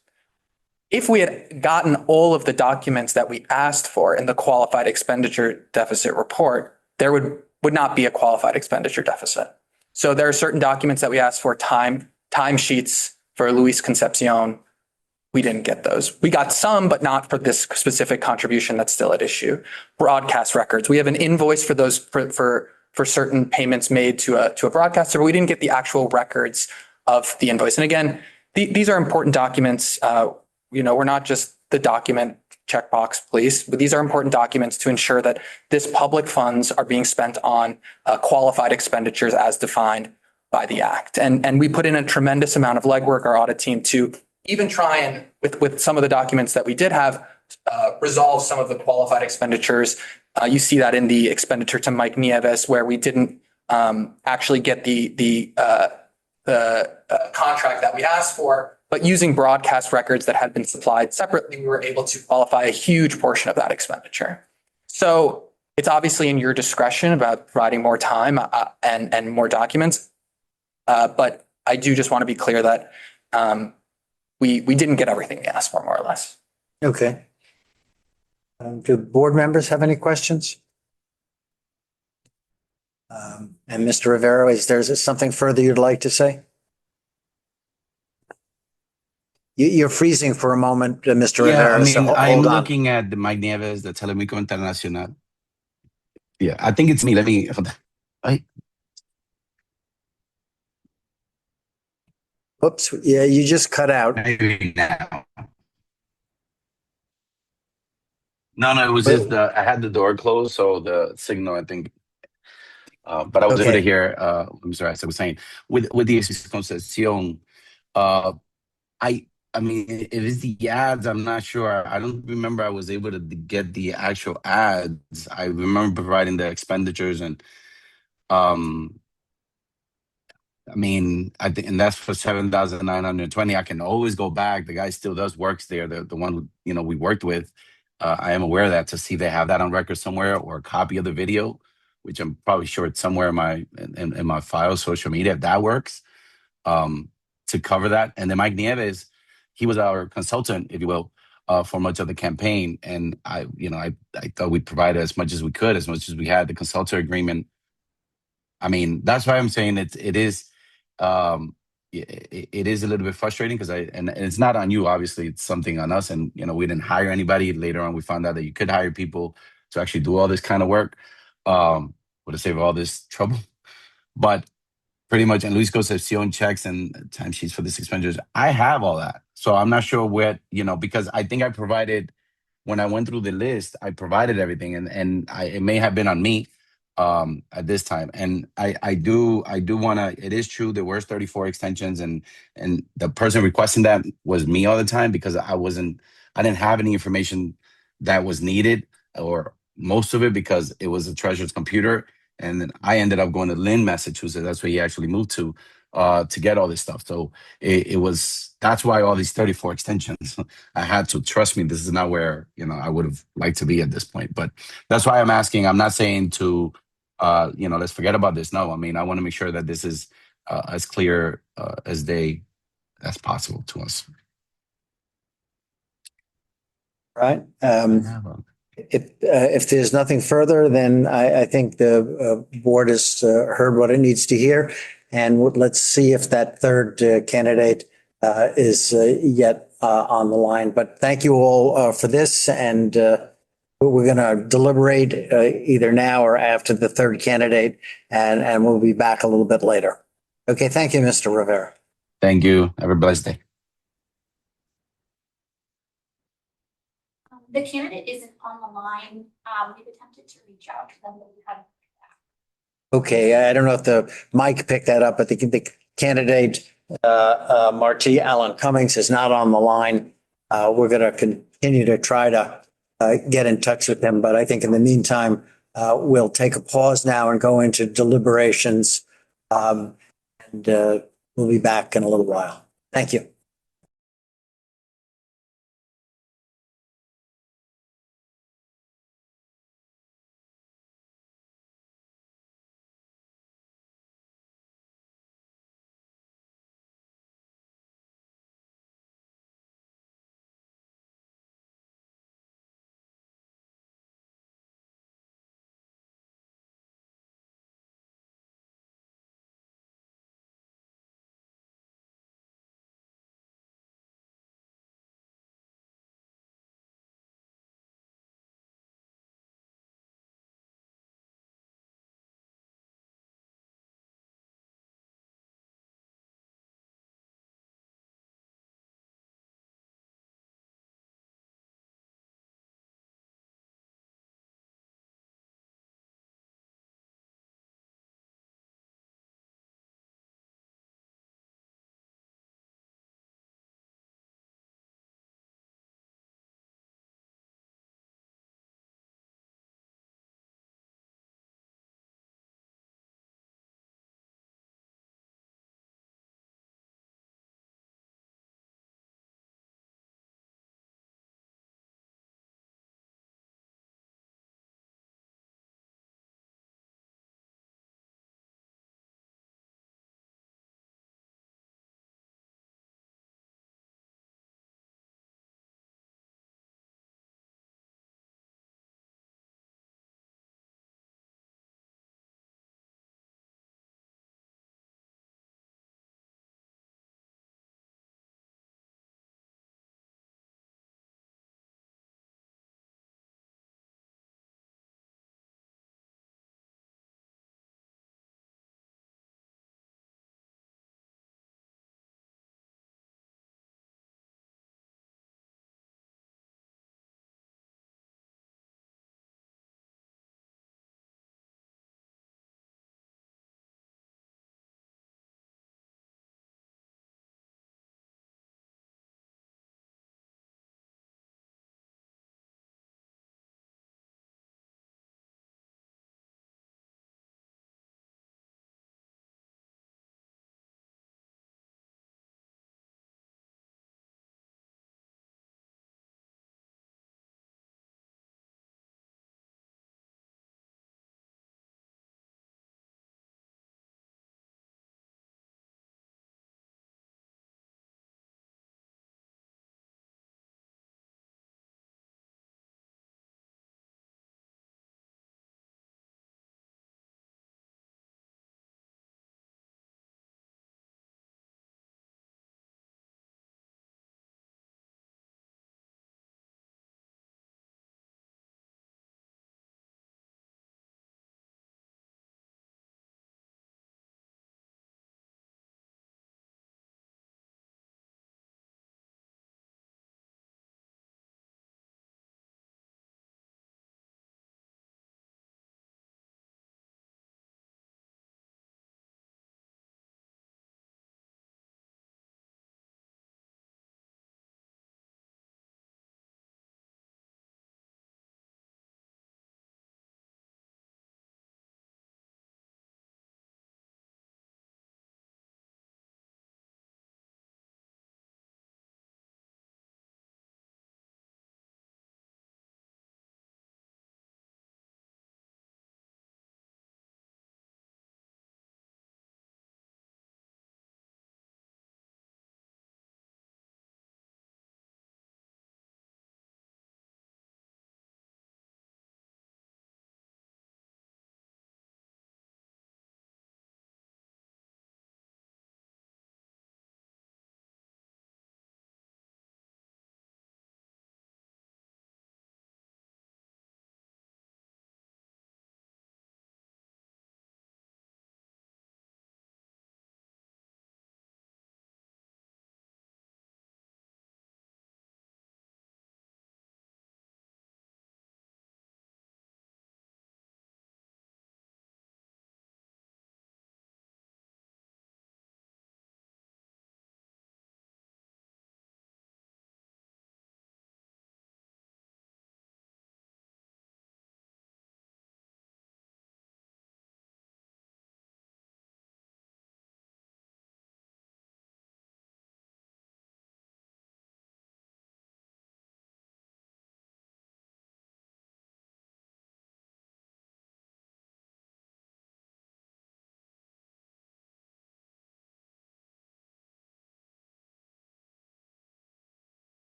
If we had gotten all of the documents that we asked for in the qualified expenditure deficit report, there would not be a qualified expenditure deficit. So there are certain documents that we asked for, time sheets for Luis Concepcion. We didn't get those. We got some, but not for this specific contribution that's still at issue. Broadcast records. We have an invoice for those for certain payments made to a broadcaster, but we didn't get the actual records of the invoice. And again, these are important documents. we're not just the document checkbox police, but these are important documents to ensure that this public funds are being spent on qualified expenditures as defined by the act. And we put in a tremendous amount of legwork, our audit team, to even try and with some of the documents that we did have, resolve some of the qualified expenditures. You see that in the expenditure to Mike Nieves, where we didn't actually get the contract that we asked for, but using broadcast records that had been supplied separately, we were able to qualify a huge portion of that expenditure. So it's obviously in your discretion about providing more time and more documents. But I do just want to be clear that we didn't get everything we asked for, more or less. Okay. Do board members have any questions? And Mr. Rivera, is there something further you'd like to say? You're freezing for a moment, Mr. Yeah, Rivera. I So mean, I'm hold on. looking at the Mike Nieves, the Telemico Internacional. Yeah, I think it's me. Let me hold on. Ay, Oops. Yeah, you just cut out. maybe now. No, it was just I had the door closed, so the signal, I think. But I was able to Okay. hear. I'm sorry, as I was saying, with the Concepcion, uh, I mean, if it's the ads, I'm not sure. I don't remember I was able to get the actual ads. I remember providing the expenditures and um I mean, I think, and that's for 7,920. I can always go back. The guy still does works there. The one who, we worked with. I am aware of that, to see if they have that on record somewhere, or a copy of the video, which I'm probably sure it's somewhere in my files, social media, if that works, to cover that. And then Mike Nieves, he was our consultant, if you will, for much of the campaign. And I thought we'd provide as much as we could, as much as we had. The consultant agreement, I mean, that's why I'm saying it is it is a little bit frustrating, because and it's not on you, obviously, it's something on us. And we didn't hire anybody. Later on, we found out that you could hire people to actually do all this kind of work, for the sake of all this trouble. But pretty much, and Luis Concepcion checks and timesheets for this expenditures, I have all that. So I'm not sure what, because I think I provided, when I went through the list, I provided everything, and it may have been on me at this time. And I do want to, it is true there were 34 extensions, and the person requesting that was me all the time, because I didn't have any information that was needed, or most of it, because it was the treasurer's computer. And then I ended up going to Lynn, Massachusetts. That's where he actually moved to get all this stuff. So that's why all these 34 extensions, I had to, trust me, this is not where, I would have liked to be at this point. But that's why I'm asking. I'm not saying to, let's forget about this. No, I mean, I want to make sure that this is as clear as possible to us. Right. If there's nothing further, then I think the board has heard what it needs to hear. And let's see if that third candidate is yet on the line. But thank you all for this. And we're going to deliberate either now or after the third candidate. And we'll be back a little bit later. Okay. Thank you, Mr. Rivera. Thank you. Have a blessed day. The candidate isn't on the line. We've attempted to reach out to them, but we haven't. Okay, I don't know if the mic picked that up, but the candidate, Marty Allen Cummings, is not on the line. We're going to continue to try to get in touch with him, but I think in the meantime, we'll take a pause now and go into deliberations, and we'll be back in a little while. Thank you.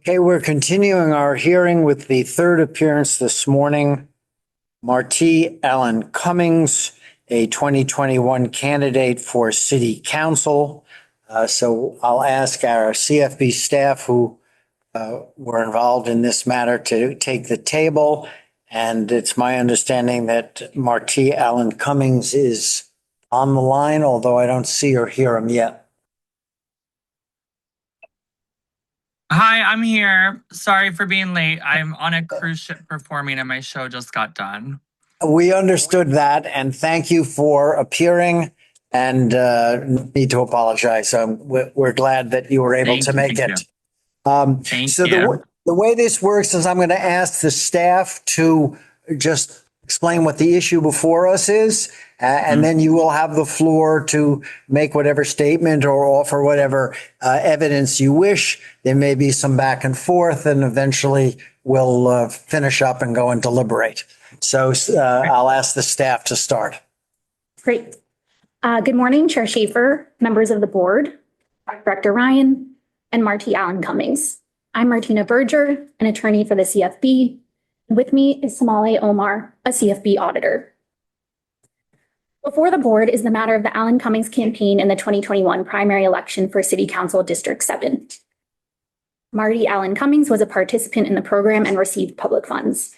Okay, we're continuing our hearing with the third appearance this morning. Marti Allen Cummings, a 2021 candidate for City Council. So I'll ask our CFB staff who were involved in this matter to take the table. And it's my understanding that Marti Allen Cummings is on the line, although I don't see or hear him yet. Hi, I'm here. Sorry for being late. I'm on a cruise ship performing and my show just got done. We understood that, and thank you for appearing, and need to apologize. We're glad that you were able to make it. Thank So you. the way this works is I'm going to ask the staff to just explain what the issue before us is, and then you will have the floor to make whatever statement or offer whatever evidence you wish. There may be some back and forth, and eventually we'll finish up and go and deliberate. So I'll ask the staff to start. Great. Good morning, Chair Schaefer, members of the board, Director Ryan, and Marti Allen Cummings. I'm Martina Berger, an attorney for the CFB. With me is Samale Omar, a CFB auditor. Before the board is the matter of the Allen Cummings campaign in the 2021 primary election for City Council District 7. Marti Allen Cummings was a participant in the program and received public funds.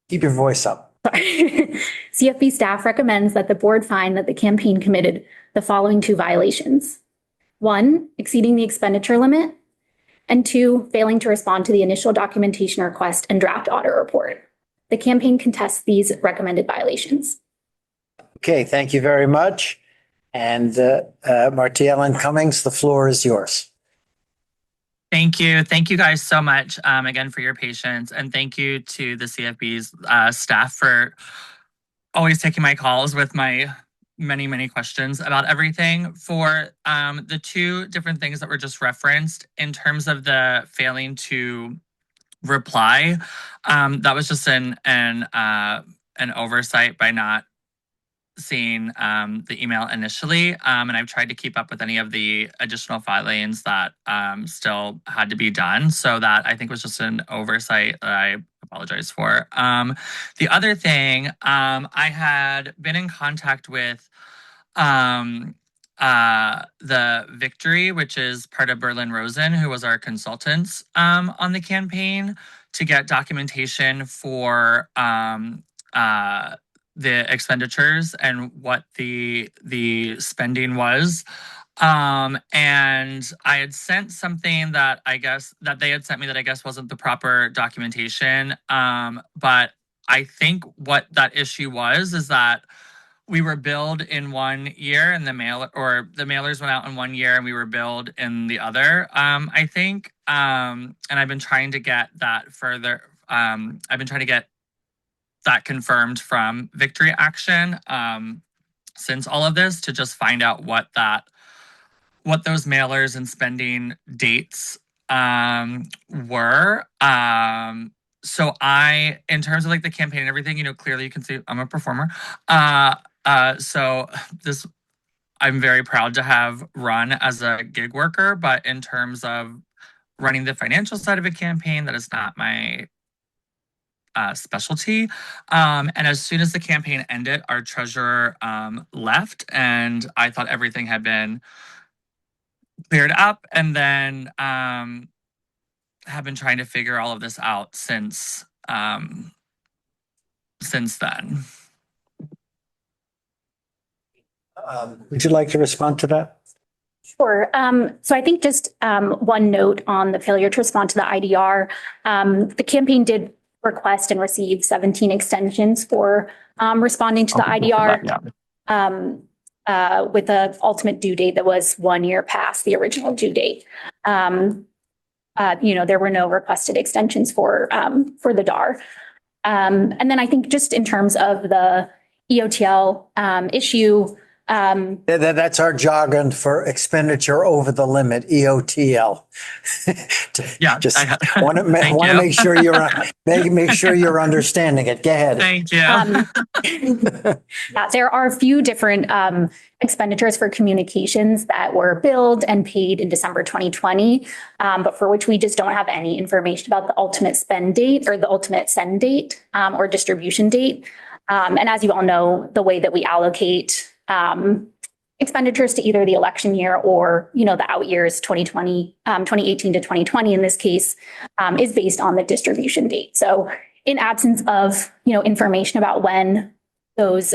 Keep your voice up. CFB staff recommends that the board find that the campaign committed the following 2 violations. 1, exceeding the expenditure limit, and 2, failing to respond to the initial documentation request and draft audit report. The campaign contests these recommended violations. Okay, thank you very much. And Marti Allen Cummings, the floor is yours. Thank you. Thank you guys so much again for your patience. And thank you to the CFB's staff for always taking my calls with my many questions about everything. For the 2 different things that were just referenced in terms of the failing to reply, that was just an oversight by not seeing the email initially, and I've tried to keep up with any of the additional filings that still had to be done. So that I think was just an oversight that I apologize for. The other thing, I had been in contact with the Victory, which is part of Berlin Rosen, who was our consultants on the campaign, to get documentation for the expenditures and what the spending was. And I had sent something that they had sent me that I guess wasn't the proper documentation. But I think what that issue was is that we were billed in one year and the mailers went out in one year and we were billed in the other, I think. And I've been trying to get that further. I've been trying to get that confirmed from Victory Action since all of this, to just find out what those mailers and spending dates were. So in terms of like the campaign and everything, clearly you can see I'm a performer. So I'm very proud to have run as a gig worker, but in terms of running the financial side of a campaign, that is not my specialty. And as soon as the campaign ended, our treasurer left, and I thought everything had been cleared up, and then have been trying to figure all of this out since then. Would you like to respond to that? Sure. So I think just one note on the failure to respond to the IDR. The campaign did request and receive 17 extensions for responding to the IDR, with an ultimate due date that was 1 year past the original due date. There were no requested extensions for the DAR. And then I think just in terms of the EOTL issue, That's our jargon for expenditure over the limit, EOTL. Yeah, Just I- want to Thank you. make sure make sure you're understanding it. Go ahead. Thank you. Yeah, there are a few different expenditures for communications that were billed and paid in December 2020, but for which we just don't have any information about the ultimate spend date or the ultimate send date or distribution date. And as you all know, the way that we allocate expenditures to either the election year or, the out years, 2018 to 2020 in this case, is based on the distribution date. So in absence of, information about when those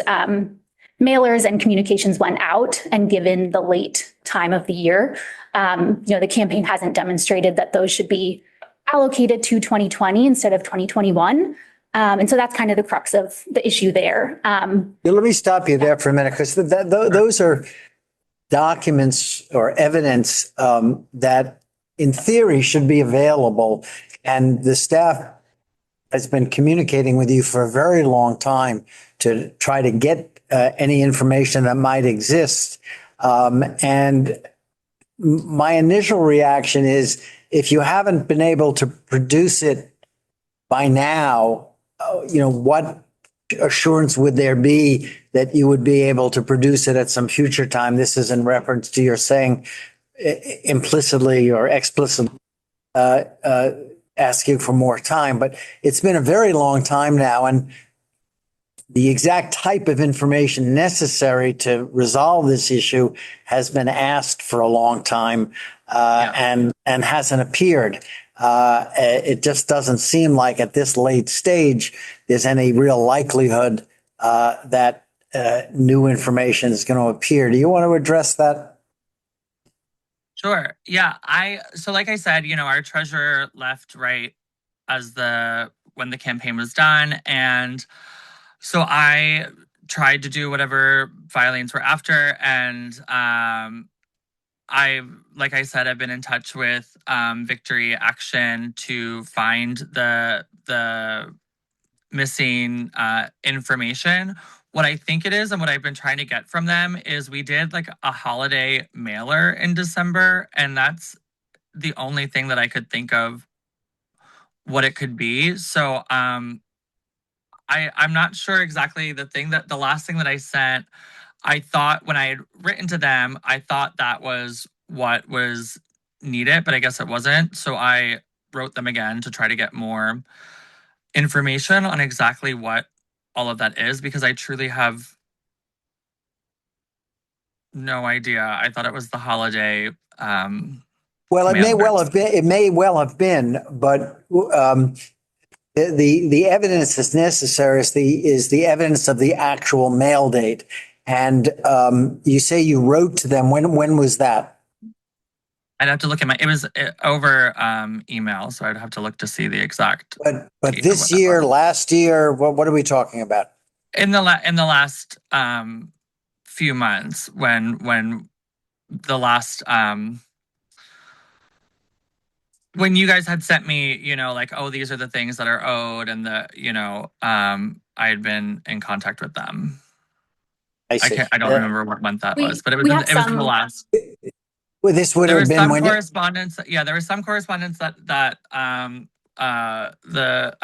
mailers and communications went out and given the late time of the year, the campaign hasn't demonstrated that those should be allocated to 2020 instead of 2021. And so that's kind of the crux of the issue there. Let me stop you there for a minute, because those are documents or evidence that in theory should be available. And the staff has been communicating with you for a very long time to try to get any information that might exist. And my initial reaction is, if you haven't been able to produce it by now, what assurance would there be that you would be able to produce it at some future time? This is in reference to your saying implicitly or explicitly asking for more time, but it's been a very long time now, and the exact type of information necessary to resolve this issue has been asked for a long time and hasn't appeared. It just doesn't seem like at this late stage there's any real likelihood that new information is going to appear. Do you want to address that? Sure. Yeah. So like I said, our treasurer left right as when the campaign was done. And so I tried to do whatever filings were after. And like I said, I've been in touch with Victory Action to find the missing information. What I think it is and what I've been trying to get from them is we did like a holiday mailer in December, and that's the only thing that I could think of what it could be. So I'm not sure exactly the last thing that I sent. I thought when I had written to them, I thought that was what was needed, but I guess it wasn't. So I wrote them again to try to get more information on exactly what all of that is, because I truly have no idea. I thought it was the holiday. Well, it may well have been. It may well have been, but the evidence that's necessary is the evidence of the actual mail date. And you say you wrote to them. When was that? I'd have to look at it was over email, so I'd have to look to see the exact. But this year, last year, what are we talking about? In the last few months, when the last when you guys had sent me, like, oh, these are the things that are owed, and I had been in contact with them. I see. I don't remember what month that was, but it was in the last. Well, this would have been when correspondence. Yeah, there was some correspondence that the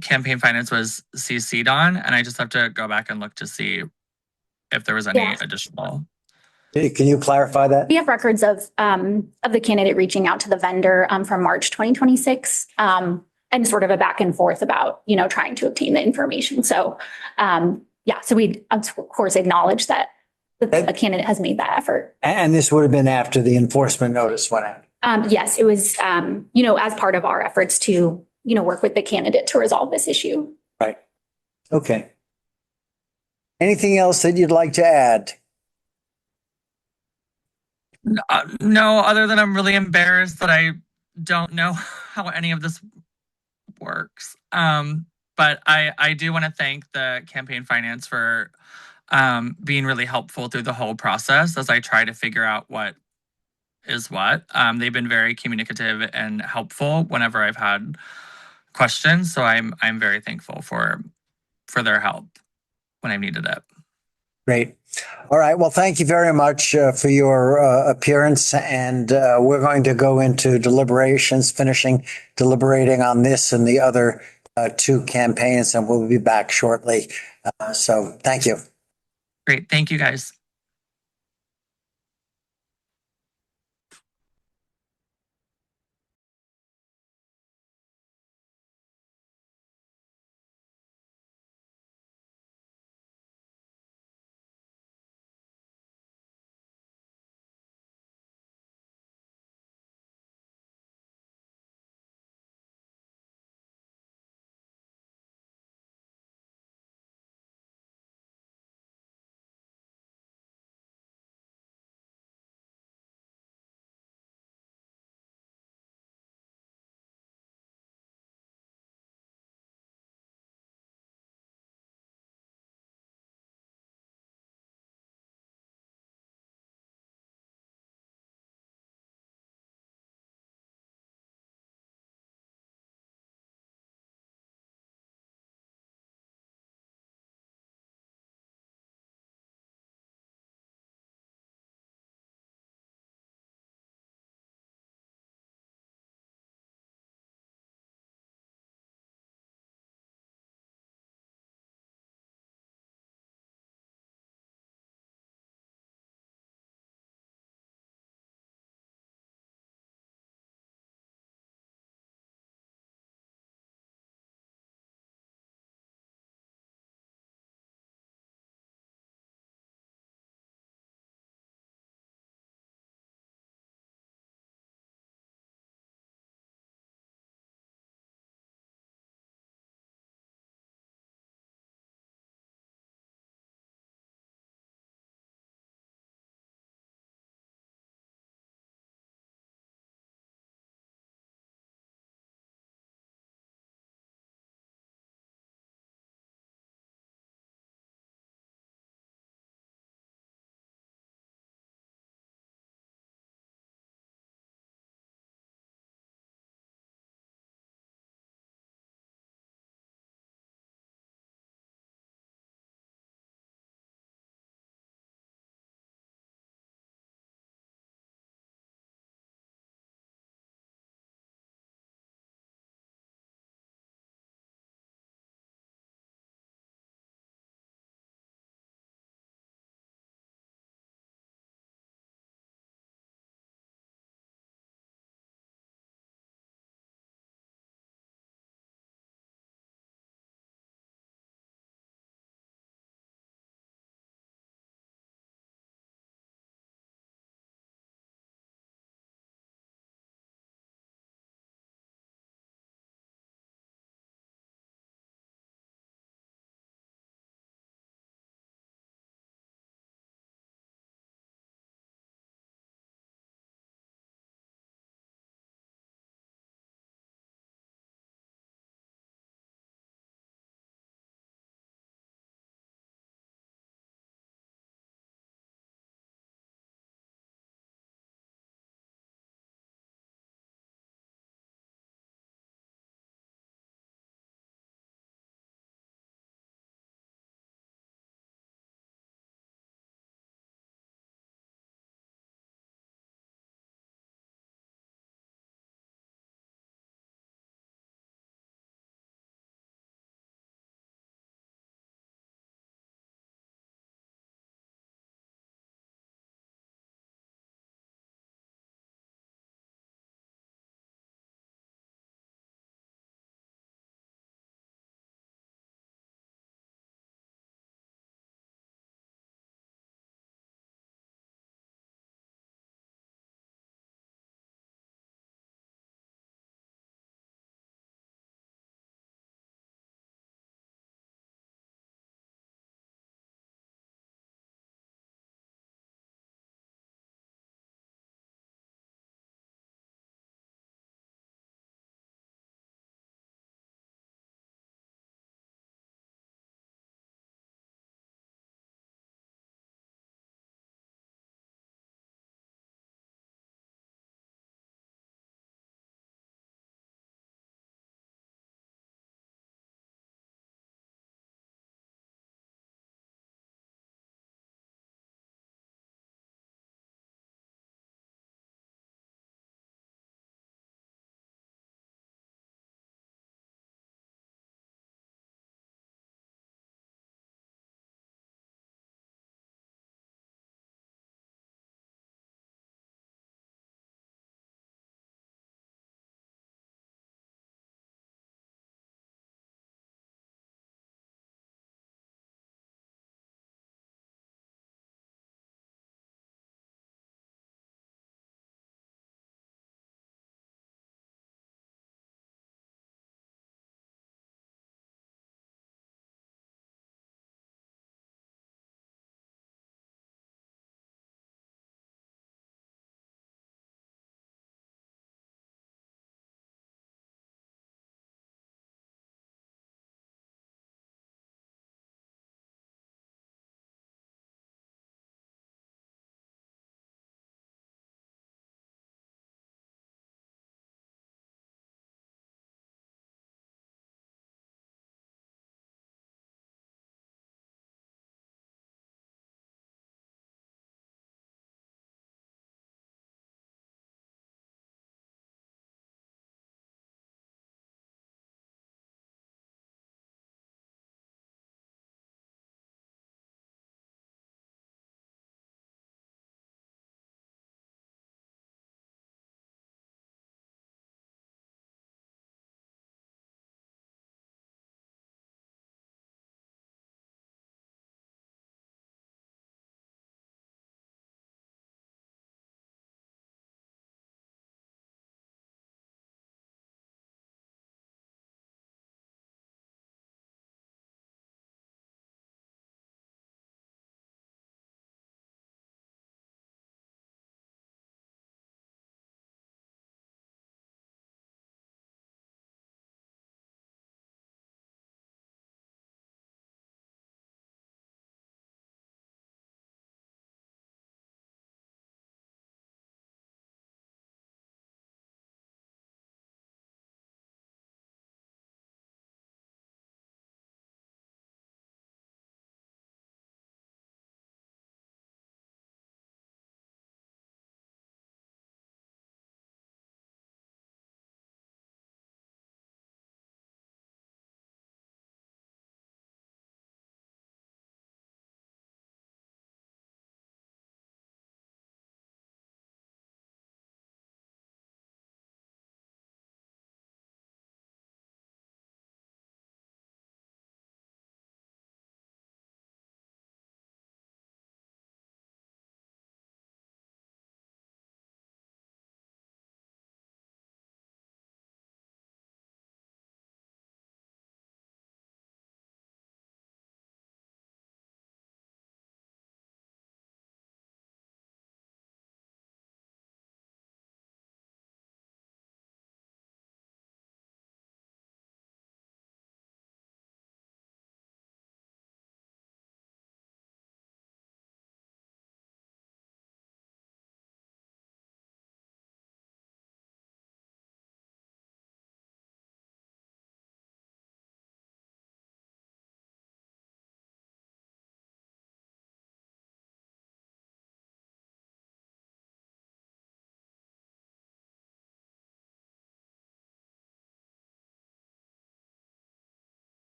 campaign finance was CC'd on, and I just have to go back and look to see if there was any additional. Can you clarify that? We have records of the candidate reaching out to the vendor from March 2026, and sort of a back and forth about trying to obtain the information. So so we of course acknowledge that the candidate has made that effort. And this would have been after the enforcement notice went out. Yes, it was as part of our efforts to work with the candidate to resolve this issue. Right. Okay. Anything else that you'd like to add? No, other than I'm really embarrassed that I don't know how any of this works. But I do want to thank the campaign finance for being really helpful through the whole process as I try to figure out what is what. They've been very communicative and helpful whenever I've had questions. So I'm very thankful for their help when I've needed it. Great. All right. Well, thank you very much for your appearance. And we're going to go into deliberations, finishing deliberating on this and the other two campaigns, and we'll be back shortly. So thank you. Great. Thank you, guys.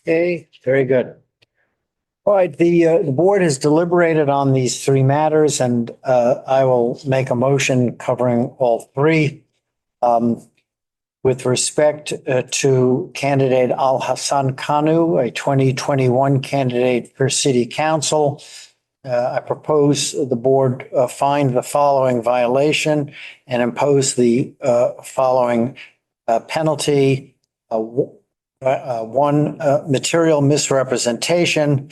Okay, very good. All right, the board has deliberated on these three matters, and I will make a motion covering all three. With respect to candidate Al Hassan Kanu, a 2021 candidate for city council, I propose the board find the following violation and impose the following penalty. One, material misrepresentation,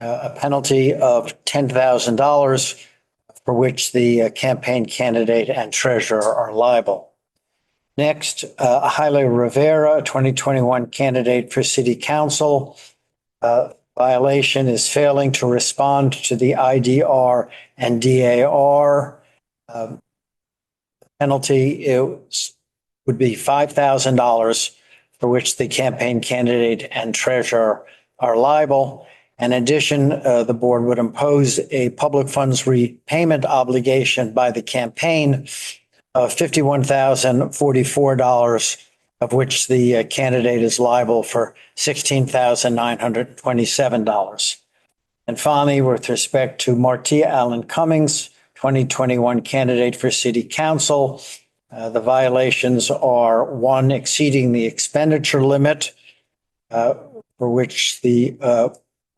a penalty of $10,000 for which the campaign candidate and treasurer are liable. Next, Haile Rivera, 2021 candidate for city council. Violation is failing to respond to the IDR and DAR. Penalty would be $5,000 for which the campaign candidate and treasurer are liable. In addition, the board would impose a public funds repayment obligation by the campaign of $51,044, of which the candidate is liable for $16,927. And finally, with respect to Martia Allen Cummings, 2021 candidate for city council, the violations are one, exceeding the expenditure limit, for which the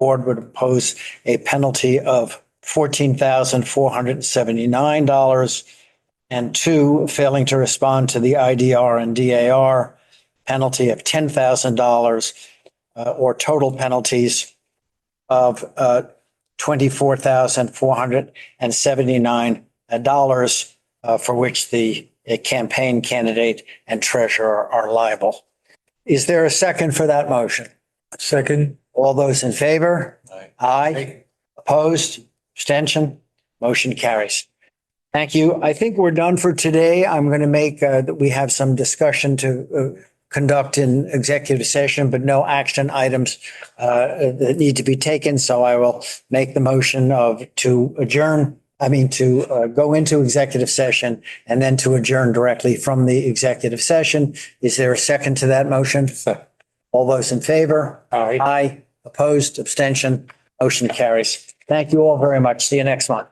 board would impose a penalty of $14,479, and two, failing to respond to the IDR and DAR, penalty of $10,000, or total penalties of $24,479, for which the campaign candidate and treasurer are liable. Is there a second for that motion? Second. All those in favor? Aye. Opposed? Abstention? Motion carries. Thank you. I think we're done for today. I'm going to make that we have some discussion to conduct in executive session, but no action items that need to be taken. So I will make the motion to go into executive session and then to adjourn directly from the executive session. Is there a second to that motion? All those in favor? Aye. Aye. Opposed? Abstention? Motion carries. Thank you all very much. See you next month.